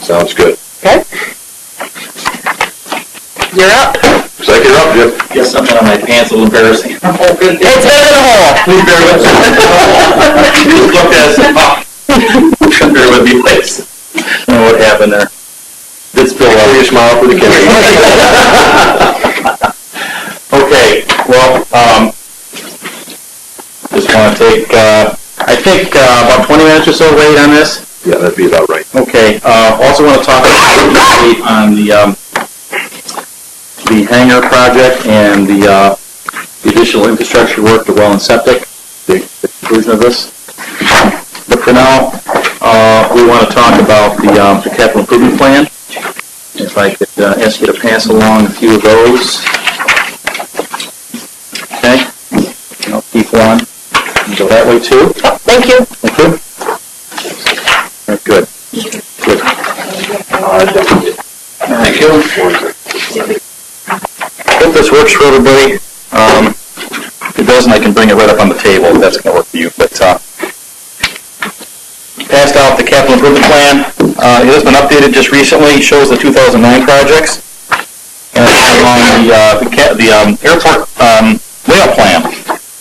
Sounds good. Okay. You're up. Looks like you're up, Jim. Get something on my pants, a little embarrassing. It's better than a hole. Please bear with me. Just looked at us and bear with me, please. I don't know what happened there. Did spill out. Your smile for the camera. Okay, well, just want to take, I think, about 20 minutes or so wait on this. Yeah, that'd be about right. Okay, also want to talk on the hangar project and the additional infrastructure work, the well and septic, the conclusion of this. But for now, we want to talk about the capital improvement plan. If I could ask you to pass along a few of those. Okay, I'll keep one. Go that way too. Thank you. Thank you. Very good. Good. Thank you. Hope this works for everybody. If it doesn't, I can bring it right up on the table if that's going to work for you. But passed out the capital improvement plan. It has been updated just recently. It shows the 2009 projects. And along the airport layout plan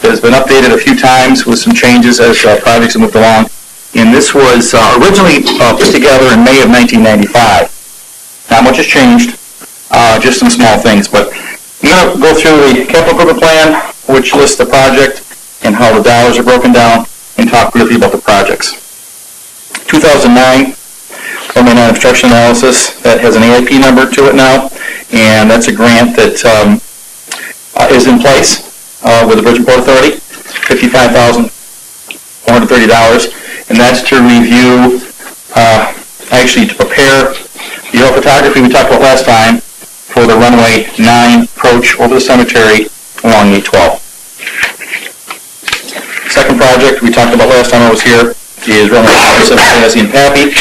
that has been updated a few times with some changes as projects have moved along. And this was originally put together in May of 1995. Not much has changed, just some small things. But I'm going to go through the capital improvement plan, which lists the project and how the dollars are broken down, and talk briefly about the projects. 2009, Permanent Non-Obstruction Analysis, that has an AIP number to it now, and that's a grant that is in place with the Bridge and Port Authority, $55,430, and that's to review, actually to prepare the aerophotography we talked about last time for the runway 9 approach over the cemetery along 812. Second project we talked about last time I was here is runway 7 and Pappy.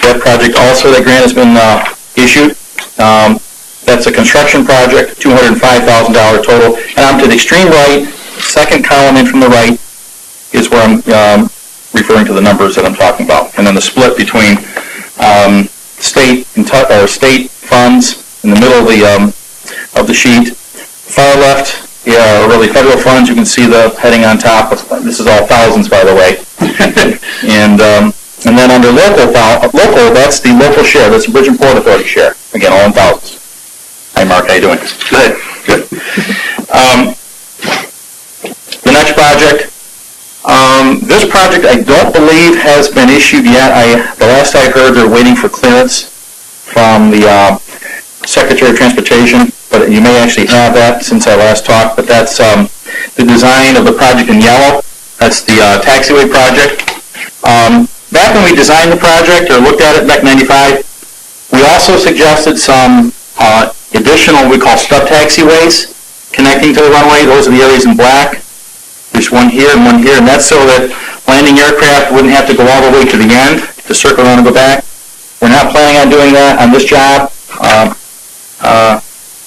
That project also, that grant has been issued. That's a construction project, $205,000 total. And I'm to the extreme right, second column in from the right is where I'm referring to the numbers that I'm talking about. And then the split between state funds in the middle of the sheet. Far left, really federal funds. You can see the heading on top. This is all thousands, by the way. And then under local, that's the local share. That's the Bridge and Port Authority share. Again, all in thousands. Hi, Mark. How you doing? Good. Good. The next project. This project, I don't believe, has been issued yet. The last I heard, they're waiting for clearance from the Secretary of Transportation, but you may actually have that since I last talked. But that's the design of the project in yellow. That's the taxiway project. Back when we designed the project, or looked at it back in '95, we also suggested some additional, we call stub taxiways connecting to the runway. Those are the areas in black. There's one here, and that's so that landing aircraft wouldn't have to go all the way to the end to circle around and go back. We're not planning on doing that on this job,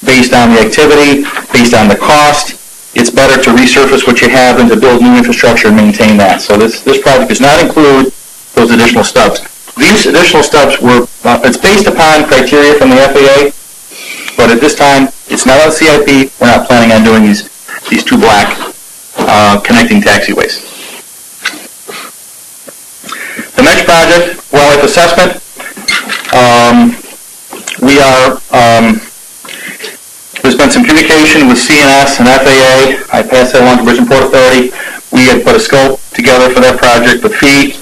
based on the activity, based on the cost. It's better to resurface what you have than to build new infrastructure and maintain that. So this project does not include those additional stubs. These additional stubs were, it's based upon criteria from the FAA, but at this time, it's not on CIP. We're not planning on doing these two black connecting taxiways. The next project, wildlife assessment. There's been some communication with CNS and FAA. I passed that along to Bridge and Port Authority. We had put a scope together for that project with fee.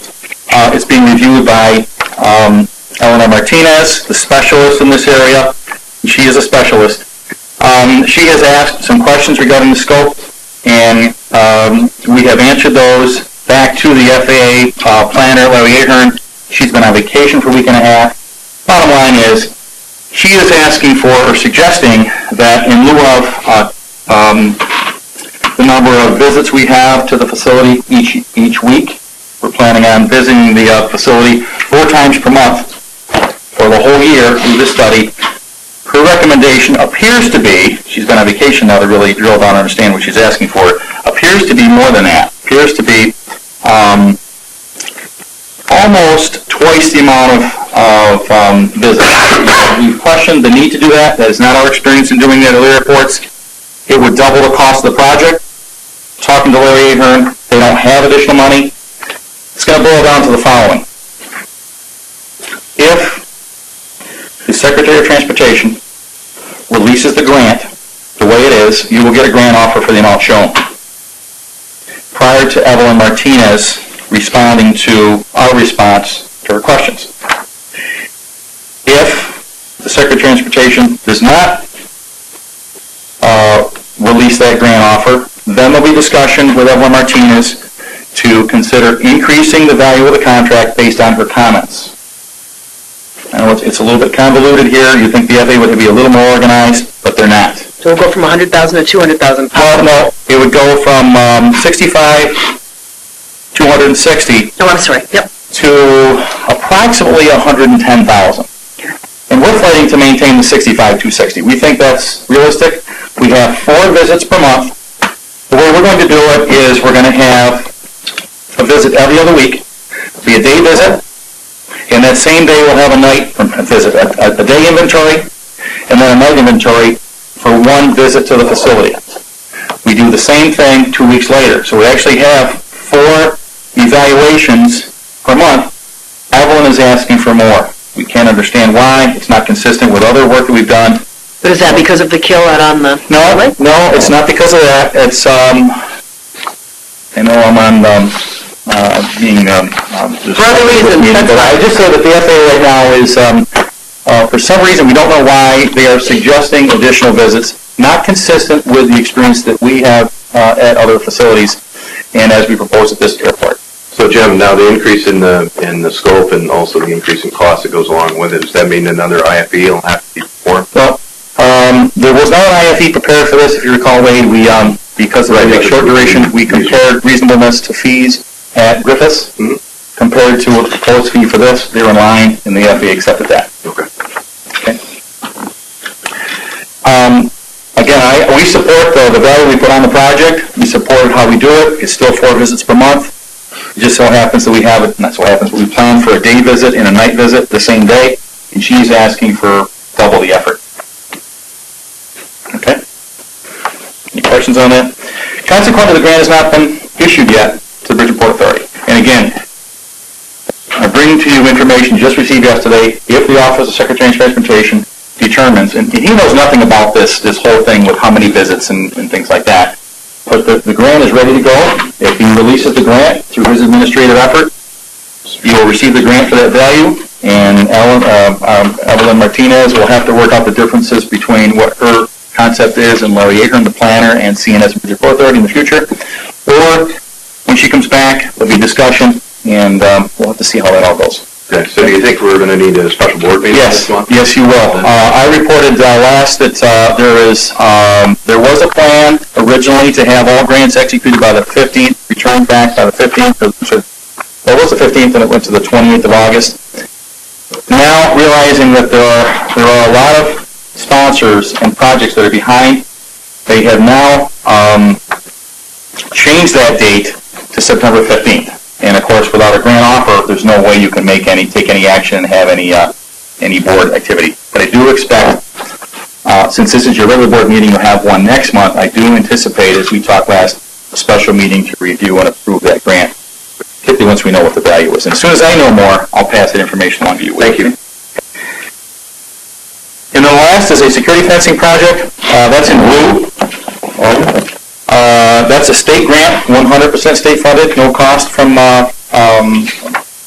It's being reviewed by Eleanor Martinez, the specialist in this area. She is a specialist. She has asked some questions regarding the scope, and we have answered those back to the FAA planner, Larry Ahern. She's been on vacation for a week and a half. Bottom line is, she is asking for, or suggesting, that in lieu of the number of visits we have to the facility each week, we're planning on visiting the facility 4 times per month for the whole year through this study. Her recommendation appears to be, she's been on vacation now to really drill down and understand what she's asking for, appears to be more than that. Appears to be almost twice the amount of of visits. We've questioned the need to do that. That is not our experience in doing that at airports. It would double the cost of the project. Talking to Larry Ahern, they don't have additional money. It's going to boil down to the following. If the Secretary of Transportation releases the grant the way it is, you will get a grant offer for the amount shown. Prior to Evelyn Martinez responding to our response to her questions. If the Secretary of Transportation does not release that grant offer, then there'll be discussion with Evelyn Martinez to consider increasing the value of the contract based on her comments. I know it's a little bit convoluted here. You think the FAA would be a little more organized, but they're not. So we'll go from 100,000 to 200,000. No, it would go from 65 to 160. Oh, I'm sorry. Yep. To approximately 110,000. And we're fighting to maintain the 65-260. We think that's realistic. We have 4 visits per month. The way we're going to do it is we're going to have a visit every other week. It'll be a day visit, and that same day we'll have a night visit, a day inventory, and then a night inventory for one visit to the facility. We do the same thing 2 weeks later. So we actually have 4 evaluations per month. Evelyn is asking for more. We can't understand why. It's not consistent with other work that we've done. But is that because of the kill out on the... No, it's not because of that. It's, I know I'm on being... for other reasons, that's but I just say that the FAA right now is, for some reason, we don't know why they are suggesting additional visits, not consistent with the experience that we have at other facilities and as we propose at this airport. So Jim, now the increase in the scope and also the increase in cost that goes along with it, does that mean another IFE will have to be performed? Well, there was no IFE prepared for this. If you recall, Wade, we because of the short duration, we compared reasonableness to fees at Griffiths compared to a proposed fee for this. They were in line, and the FAA accepted that. Okay. Again, we support the value we put on the project. We support how we do it. It's still 4 visits per month. It just so happens that we have it, and that's what happens. We plan for a day visit and a night visit the same day, and she's asking for double the effort. Okay? Any questions on that? Consequently, the grant has not been issued yet to the Bridgeport Authority. And again, I'm bringing to you information just received yesterday. If the Office of Secretary of Transportation determines, and he knows nothing about this whole thing with how many visits and things like that, but the grant is ready to go. If he releases the grant through his administrative effort, you will receive the grant for that value, and Evelyn Martinez will have to work out the differences between what her concept is and Larry Ahern, the planner, and CNS Bridgeport Authority in the future. Or when she comes back, there'll be discussion, and we'll have to see how that all goes. Okay. So do you think we're going to need a special board meeting this month? Yes, you will. I reported last that there was a plan originally to have all grants executed by the 15th, returned back by the 15th. Well, it was the 15th, and it went to the 28th of August. Now, realizing that there are a lot of sponsors and projects that are behind, they have now changed that date to September 15th. And of course, without a grant offer, there's no way you can take any action and have any board activity. But I do expect, since this is your regular board meeting, you'll have one next month. I do anticipate, as we talked last, a special meeting to review and approve that grant, particularly once we know what the value is. And as soon as I know more, I'll pass that information along to you. Thank you. And then last is a security fencing project. That's in blue. That's a state grant, 100% state funded, no cost from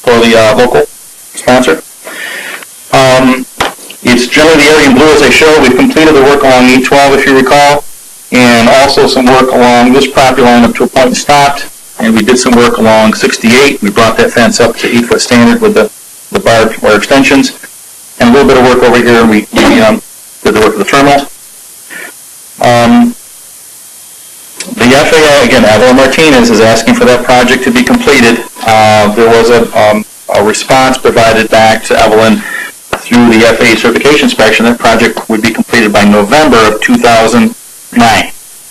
for the local sponsor. It's generally the area in blue as I showed. We've completed the work along 812, if you recall, and also some work along this property line up to a point and stopped. And we did some work along 68. We brought that fence up to 8-foot standard with the barbed wire extensions, and a little bit of work over here. We did the work for the terminal. The FAA, again, Evelyn Martinez is asking for that project to be completed. There was a response provided back to Evelyn through the FAA certification inspection. That project would be completed by November of 2009.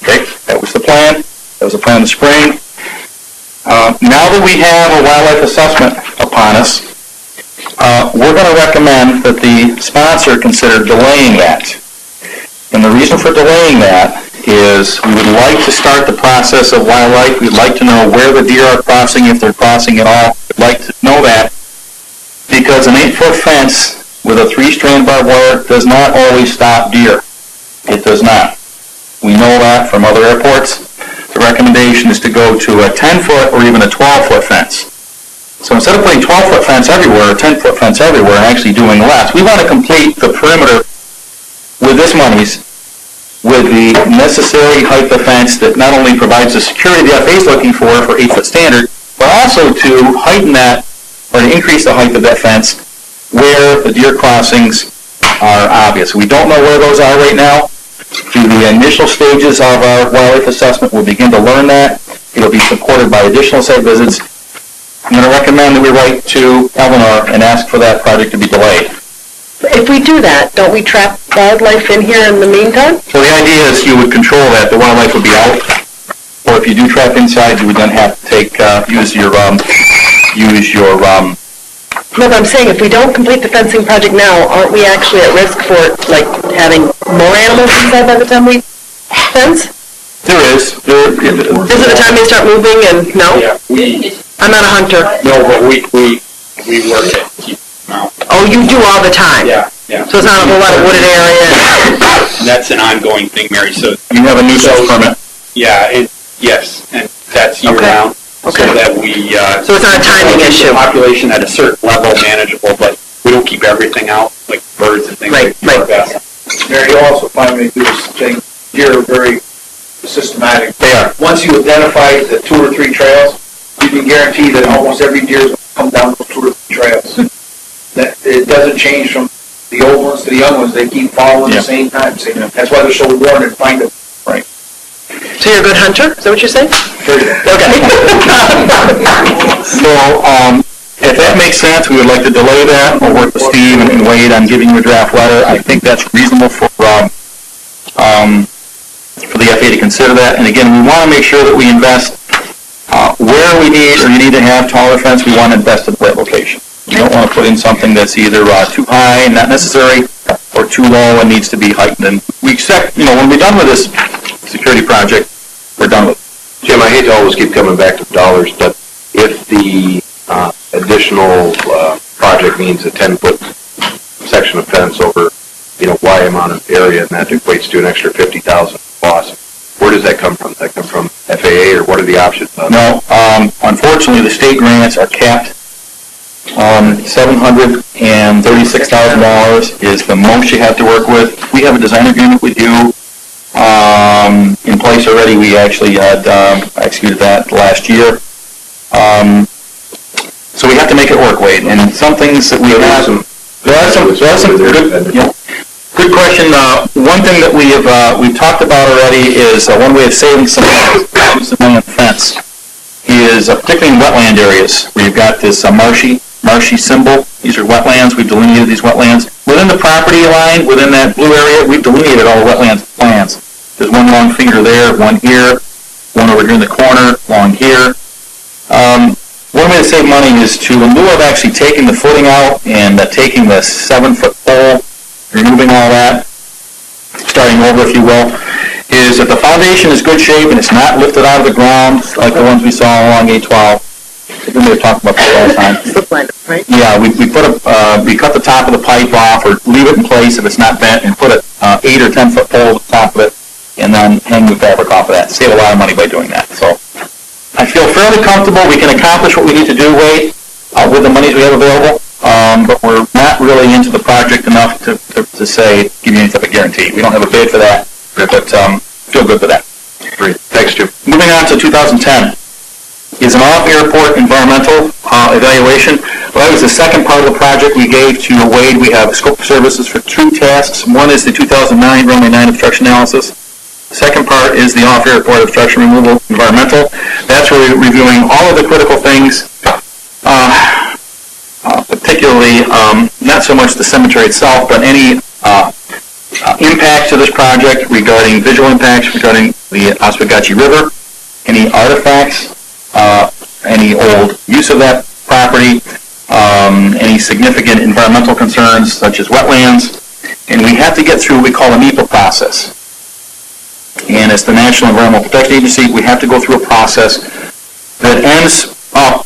Okay, that was the plan. That was the plan in the spring. Now that we have a wildlife assessment upon us, we're going to recommend that the sponsor consider delaying that. And the reason for delaying that is we would like to start the process of wildlife. We'd like to know where the deer are crossing, if they're crossing at all. We'd like to know that because an 8-foot fence with a 3-strand barbed wire does not always stop deer. It does not. We know that from other airports. The recommendation is to go to a 10-foot or even a 12-foot fence. So instead of putting 12-foot fence everywhere, or 10-foot fence everywhere, and actually doing less, we want to complete the perimeter with this monies with the necessary height of fence that not only provides the security the FAA is looking for 8-foot standard, but also to heighten that, or to increase the height of that fence where the deer crossings are obvious. We don't know where those are right now. Through the initial stages of our wildlife assessment, we'll begin to learn that. It'll be supported by additional site visits. I'm going to recommend that we write to Eleanor and ask for that project to be delayed. If we do that, don't we trap wildlife in here in the meantime? So the idea is you would control that, the wildlife would be out, or if you do trap inside, you would then have to use your. No, but I'm saying if we don't complete the fencing project now, aren't we actually at risk for, like, having more animals inside by the time we fence? There is. Is it the time they start moving and, no? Yeah, I'm not a hunter. no, but we work it, keep them out. Oh, you do all the time? Yeah. So it's not a whole lot of wooded area? That's an ongoing thing, Mary, so, You have a nuisance permit. yeah, yes, and that's year Okay. round. Okay. So that we, So it's not a timing keep issue? the population at a certain level manageable, but we don't keep everything out, like birds and things Right, like right. that. Mary, you also find me do this thing, deer are very systematic. They are. Once you identify the 2 or 3 trails, you can guarantee that almost every deer is going to come down those 2 or 3 trails. That it doesn't change from the old ones to the young ones. They keep following Yeah. the same time. So, that's why they're so worn and find them. Right. So you're a good hunter? Is that what you're saying? Okay. So, if that makes sense, we would like to delay that. We'll work with Steve and Wade on giving you a draft letter. I think that's reasonable for the FAA to consider that. And again, we want to make sure that we invest where we need, or you need to have taller fence, we want to invest at the right location. You don't want to put in something that's either too high and not necessary, or too low and needs to be heightened. And we expect, when we're done with this security project, we're done with it. Jim, I hate to always keep coming back to dollars, but if the additional project means a 10-foot section of fence over, Y amount of area, and that equates to an extra $50,000 cost, where does that come from? Does that come from FAA, or what are the options? No, unfortunately, the state grants are capped. $736,000 is the most you have to work with. We have a design agreement with you in place already. We actually had executed that last year. So we have to make it work, Wade. And some things that we have, there are some good question. One thing that we've talked about already is one way of saving some money on the fence is particularly in wetland areas where you've got this marshy symbol. These are wetlands. We've delineated these wetlands. Within the property line, within that blue area, we've delineated all the wetlands plans. There's one long finger there, one here, one over here in the corner, long here. One way to save money is to, in lieu of actually taking the footing out and taking the 7-foot pole, removing all that, starting over, if you will, is if the foundation is good shape and it's not lifted out of the ground like the ones we saw along A12. We may have talked about that all the time. Slip liner, right? Yeah, we cut the top of the pipe off or leave it in place if it's not bent and put an 8 or 10-foot pole at the top of it and then hang the fabric off of that. Save a lot of money by doing that. So I feel fairly comfortable we can accomplish what we need to do, Wade, with the monies we have available, but we're not really into the project enough to say, give you any type of guarantee. We don't have a bid for that, but feel good for that. Great. Thanks, Jim. Moving on to 2010 is an off-airport environmental evaluation. Well, that was the second part of the project we gave to Wade. We have scope of services for 2 tasks. One is the 2009 runway 9 obstruction analysis. The second part is the off-airport obstruction removal environmental. That's where we're reviewing all of the critical things, particularly not so much the cemetery itself, but any impacts to this project regarding visual impacts regarding the Oswegatchie River, any artifacts, any old use of that property, any significant environmental concerns such as wetlands, and we have to get through what we call a NEPA process. And as the National Environmental Protection Agency, we have to go through a process that ends up